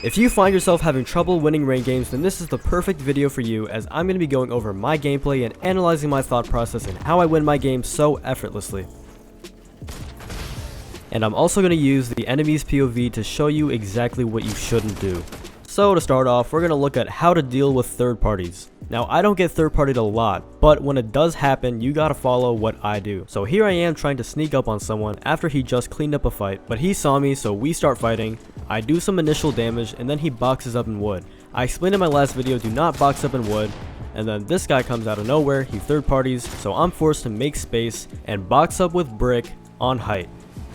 If you find yourself having trouble winning ranked games, then this is the perfect video for you, as I'm going to be going over my gameplay and analyzing my thought process and how I win my games so effortlessly. And I'm also going to use the enemy's POV to show you exactly what you shouldn't do. So to start off, we're going to look at how to deal with third parties. Now, I don't get third partied a lot, but when it does happen, you gotta follow what I do. So here I am trying to sneak up on someone after he just cleaned up a fight, but he saw me, so we start fighting. I do some initial damage, and then he boxes up in wood. I explained in my last video, do not box up in wood, and then this guy comes out of nowhere, he third parties, so I'm forced to make space and box up with brick on height.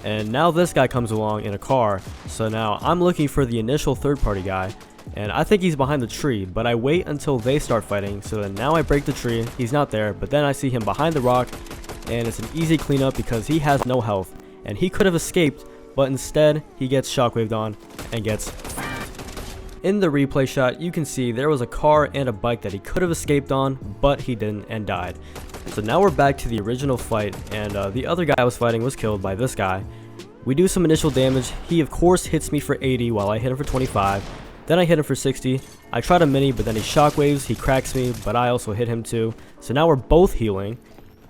And now this guy comes along in a car, so now I'm looking for the initial third party guy, and I think he's behind the tree, but I wait until they start fighting, so then now I break the tree, he's not there, but then I see him behind the rock, and it's an easy cleanup because he has no health, and he could have escaped, but instead he gets shockwaved on and gets. In the replay shot, you can see there was a car and a bike that he could have escaped on, but he didn't and died. So now we're back to the original fight, and the other guy I was fighting was killed by this guy. We do some initial damage, he of course hits me for 80 while I hit him for 25. Then I hit him for 60, I try to mini, but then he shockwaves, he cracks me, but I also hit him too. So now we're both healing.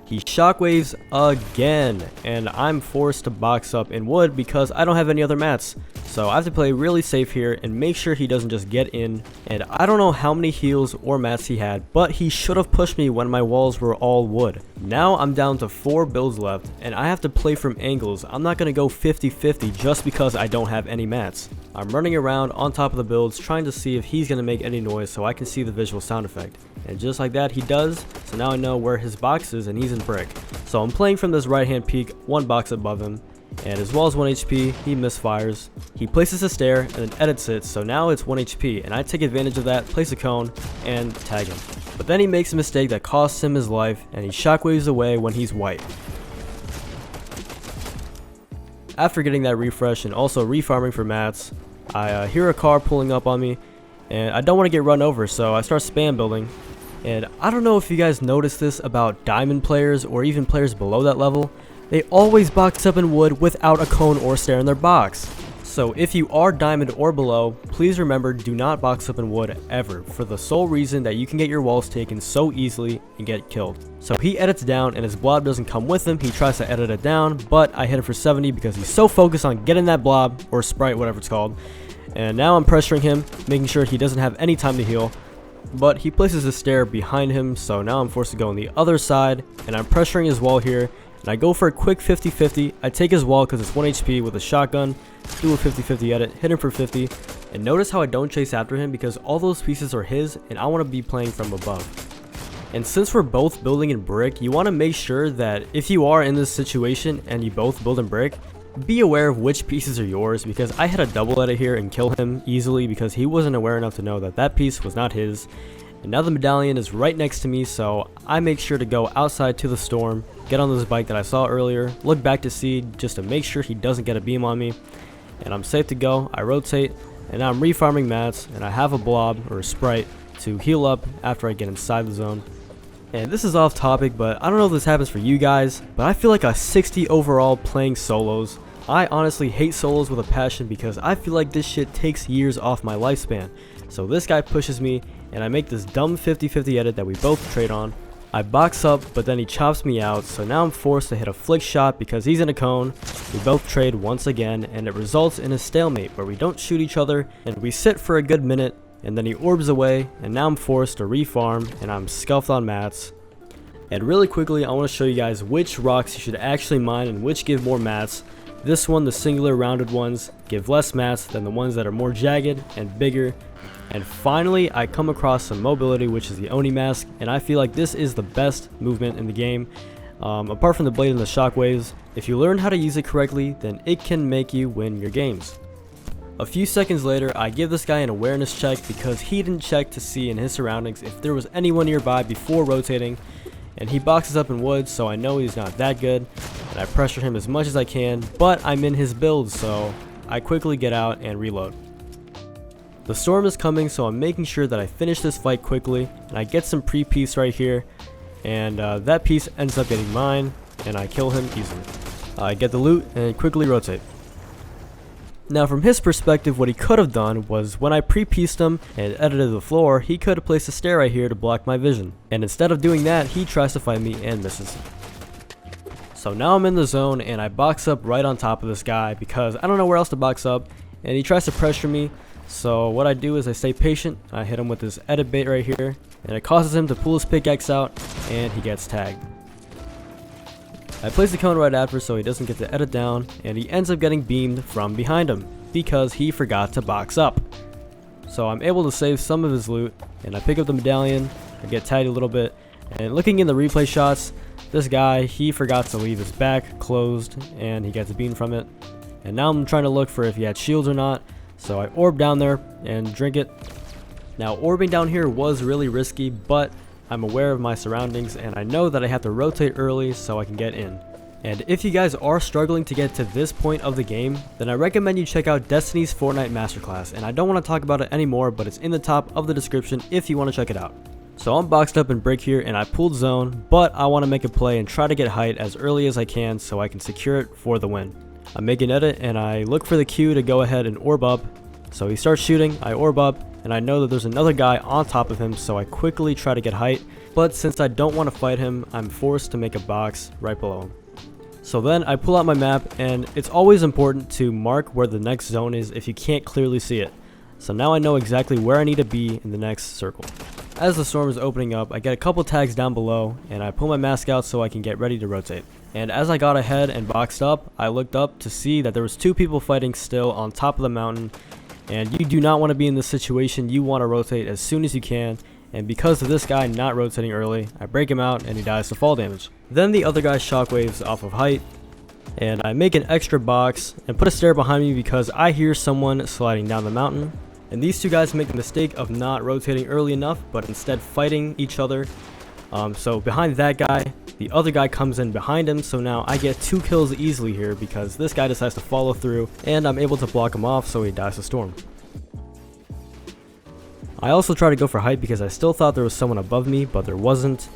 He shockwaves again, and I'm forced to box up in wood because I don't have any other mats. So I have to play really safe here and make sure he doesn't just get in. And I don't know how many heals or mats he had, but he should have pushed me when my walls were all wood. Now I'm down to 4 builds left, and I have to play from angles. I'm not going to go 50-50 just because I don't have any mats. I'm running around on top of the builds trying to see if he's going to make any noise so I can see the visual sound effect. And just like that, he does, so now I know where his box is and he's in brick. So I'm playing from this right hand peak, 1 box above him, and as well as 1 HP, he misfires. He places a stair and then edits it, so now it's 1 HP, and I take advantage of that, place a cone, and tag him. But then he makes a mistake that costs him his life, and he shockwaves away when he's white. After getting that refresh and also refarming for mats, I hear a car pulling up on me, and I don't want to get run over, so I start spam building. And I don't know if you guys noticed this about diamond players or even players below that level, they always box up in wood without a cone or stair in their box. So if you are diamond or below, please remember, do not box up in wood ever, for the sole reason that you can get your walls taken so easily and get killed. So he edits down and his blob doesn't come with him, he tries to edit it down, but I hit him for 70 because he's so focused on getting that blob, or sprite, whatever it's called. And now I'm pressuring him, making sure he doesn't have any time to heal. But he places a stair behind him, so now I'm forced to go on the other side, and I'm pressuring his wall here, and I go for a quick 50-50. I take his wall because it's 1 HP with a shotgun, do a 50-50 edit, hit him for 50, and notice how I don't chase after him because all those pieces are his, and I want to be playing from above. And since we're both building in brick, you want to make sure that if you are in this situation and you both build in brick, be aware of which pieces are yours, because I had a double edit here and kill him easily because he wasn't aware enough to know that that piece was not his. And now the medallion is right next to me, so I make sure to go outside to the storm, get on this bike that I saw earlier, look back to see just to make sure he doesn't get a beam on me, and I'm safe to go. I rotate, and now I'm refarming mats, and I have a blob or a sprite to heal up after I get inside the zone. And this is off topic, but I don't know if this happens for you guys, but I feel like a 60 overall playing solos. I honestly hate solos with a passion because I feel like this shit takes years off my lifespan. So this guy pushes me, and I make this dumb 50-50 edit that we both trade on. I box up, but then he chops me out, so now I'm forced to hit a flick shot because he's in a cone. We both trade once again, and it results in a stalemate where we don't shoot each other, and we sit for a good minute, and then he orbs away, and now I'm forced to refarm, and I'm scuffed on mats. And really quickly, I want to show you guys which rocks you should actually mine and which give more mats. This one, the singular rounded ones, give less mats than the ones that are more jagged and bigger. And finally, I come across some mobility, which is the Oni mask, and I feel like this is the best movement in the game. Apart from the blade and the shockwaves, if you learn how to use it correctly, then it can make you win your games. A few seconds later, I give this guy an awareness check because he didn't check to see in his surroundings if there was anyone nearby before rotating. And he boxes up in wood, so I know he's not that good, and I pressure him as much as I can, but I'm in his build, so I quickly get out and reload. The storm is coming, so I'm making sure that I finish this fight quickly, and I get some pre-piece right here, and that piece ends up getting mine, and I kill him easily. I get the loot and quickly rotate. Now from his perspective, what he could have done was when I pre-pieced him and edited the floor, he could have placed a stair right here to block my vision. And instead of doing that, he tries to fight me and misses. So now I'm in the zone and I box up right on top of this guy because I don't know where else to box up, and he tries to pressure me. So what I do is I stay patient, I hit him with this edit bait right here, and it causes him to pull his pickaxe out and he gets tagged. I place the cone right after so he doesn't get to edit down, and he ends up getting beamed from behind him because he forgot to box up. So I'm able to save some of his loot, and I pick up the medallion, I get tagged a little bit, and looking in the replay shots, this guy, he forgot to leave his back closed and he gets beamed from it. And now I'm trying to look for if he had shields or not, so I orb down there and drink it. Now orbing down here was really risky, but I'm aware of my surroundings and I know that I have to rotate early so I can get in. And if you guys are struggling to get to this point of the game, then I recommend you check out Destiny's Fortnite Masterclass, and I don't want to talk about it anymore, but it's in the top of the description if you want to check it out. So I'm boxed up in brick here and I pulled zone, but I want to make a play and try to get height as early as I can so I can secure it for the win. I make an edit and I look for the Q to go ahead and orb up. So he starts shooting, I orb up, and I know that there's another guy on top of him, so I quickly try to get height, but since I don't want to fight him, I'm forced to make a box right below him. So then I pull out my map, and it's always important to mark where the next zone is if you can't clearly see it. So now I know exactly where I need to be in the next circle. As the storm is opening up, I get a couple tags down below, and I pull my mask out so I can get ready to rotate. And as I got ahead and boxed up, I looked up to see that there was two people fighting still on top of the mountain. And you do not want to be in this situation. You want to rotate as soon as you can, and because of this guy not rotating early, I break him out and he dies to fall damage. Then the other guy shockwaves off of height, and I make an extra box and put a stair behind me because I hear someone sliding down the mountain. And these two guys make the mistake of not rotating early enough, but instead fighting each other. So behind that guy, the other guy comes in behind him, so now I get 2 kills easily here because this guy decides to follow through, and I'm able to block him off so he dies to storm. I also try to go for height because I still thought there was someone above me, but there wasn't.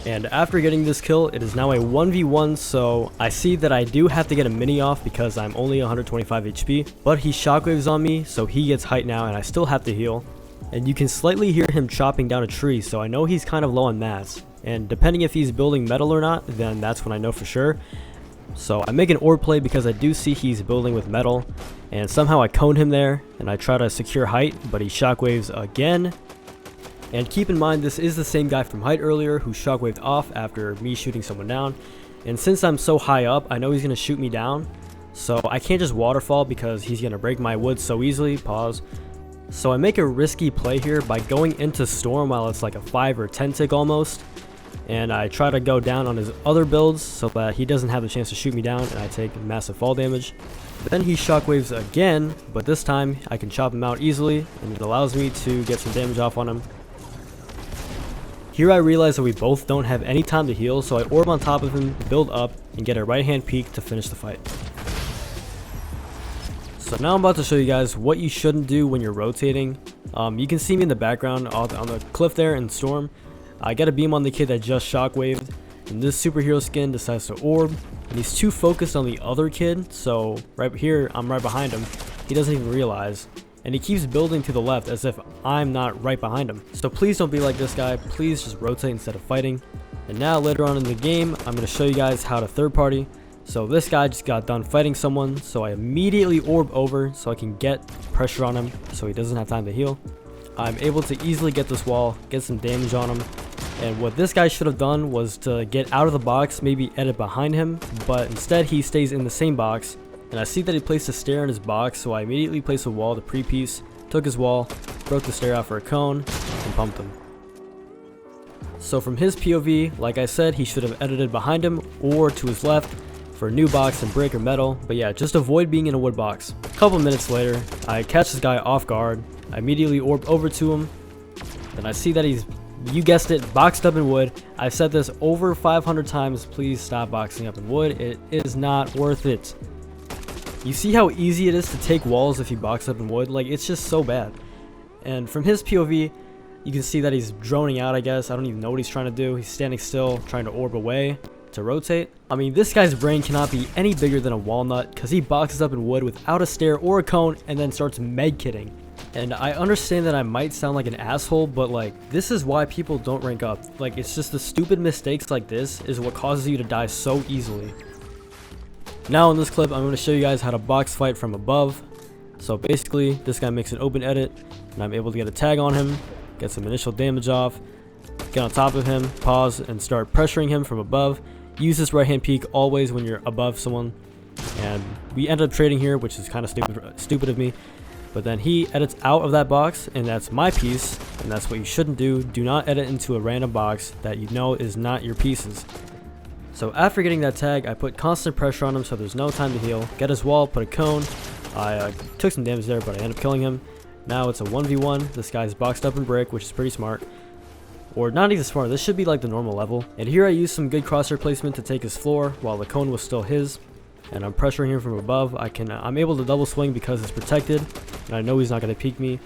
And after getting this kill, it is now a 1v1, so I see that I do have to get a mini off because I'm only 125 HP, but he shockwaves on me, so he gets height now and I still have to heal. And you can slightly hear him chopping down a tree, so I know he's kind of low on mats. And depending if he's building metal or not, then that's when I know for sure. So I make an orb play because I do see he's building with metal, and somehow I cone him there, and I try to secure height, but he shockwaves again. And keep in mind, this is the same guy from height earlier who shockwaved off after me shooting someone down. And since I'm so high up, I know he's going to shoot me down, so I can't just waterfall because he's going to break my wood so easily. Pause. So I make a risky play here by going into storm while it's like a 5 or 10 tick almost. And I try to go down on his other builds so that he doesn't have the chance to shoot me down and I take massive fall damage. Then he shockwaves again, but this time I can chop him out easily and it allows me to get some damage off on him. Here I realize that we both don't have any time to heal, so I orb on top of him, build up, and get a right hand peek to finish the fight. So now I'm about to show you guys what you shouldn't do when you're rotating. You can see me in the background on the cliff there in storm. I get a beam on the kid that just shockwaved, and this superhero skin decides to orb, and he's too focused on the other kid, so right here I'm right behind him. He doesn't even realize, and he keeps building to the left as if I'm not right behind him. So please don't be like this guy, please just rotate instead of fighting. And now later on in the game, I'm going to show you guys how to third party. So this guy just got done fighting someone, so I immediately orb over so I can get pressure on him so he doesn't have time to heal. I'm able to easily get this wall, get some damage on him. And what this guy should have done was to get out of the box, maybe edit behind him, but instead he stays in the same box. And I see that he placed a stair in his box, so I immediately placed a wall to pre-piece, took his wall, broke the stair out for a cone, and pumped him. So from his POV, like I said, he should have edited behind him or to his left for a new box and brick or metal, but yeah, just avoid being in a wood box. A couple minutes later, I catch this guy off guard, I immediately orb over to him, and I see that he's, you guessed it, boxed up in wood. I've said this over 500 times, please stop boxing up in wood, it is not worth it. You see how easy it is to take walls if you box up in wood, like it's just so bad. And from his POV, you can see that he's droning out, I guess. I don't even know what he's trying to do. He's standing still, trying to orb away. to rotate. I mean, this guy's brain cannot be any bigger than a walnut because he boxes up in wood without a stair or a cone and then starts medkitting. And I understand that I might sound like an asshole, but like, this is why people don't rank up. Like, it's just the stupid mistakes like this is what causes you to die so easily. Now in this clip, I'm going to show you guys how to box fight from above. So basically, this guy makes an open edit, and I'm able to get a tag on him, get some initial damage off, get on top of him, pause, and start pressuring him from above. Use this right hand peek always when you're above someone. And we end up trading here, which is kind of stupid of me. But then he edits out of that box, and that's my piece, and that's what you shouldn't do. Do not edit into a random box that you know is not your pieces. So after getting that tag, I put constant pressure on him so there's no time to heal. Get his wall, put a cone. I took some damage there, but I ended up killing him. Now it's a 1v1. This guy's boxed up in brick, which is pretty smart. Or not even smart, this should be like the normal level. And here I used some good crosshair placement to take his floor while the cone was still his. And I'm pressuring him from above. I'm able to double swing because it's protected, and I know he's not going to peek me.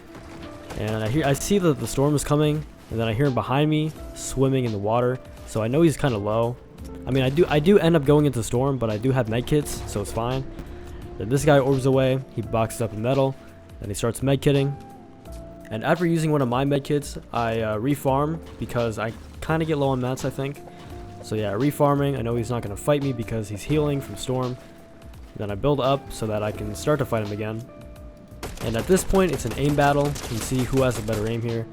And I see that the storm is coming, and then I hear him behind me swimming in the water, so I know he's kind of low. I mean, I do end up going into the storm, but I do have medkits, so it's fine. Then this guy orbs away, he boxes up in metal, and he starts medkitting. And after using one of my medkits, I refarm because I kind of get low on mats, I think. So yeah, refarming. I know he's not going to fight me because he's healing from storm. Then I build up so that I can start to fight him again. And at this point, it's an aim battle. You can see who has a better aim here.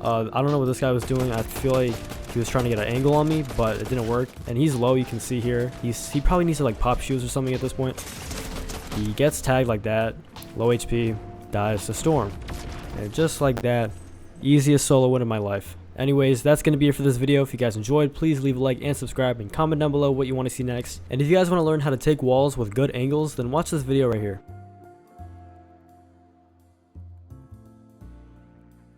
I don't know what this guy was doing. I feel like he was trying to get an angle on me, but it didn't work. And he's low, you can see here. He probably needs to like pop shoes or something at this point. He gets tagged like that. Low HP, dies to storm. And just like that, easiest solo win of my life. Anyways, that's going to be it for this video. If you guys enjoyed, please leave a like and subscribe and comment down below what you want to see next. And if you guys want to learn how to take walls with good angles, then watch this video right here.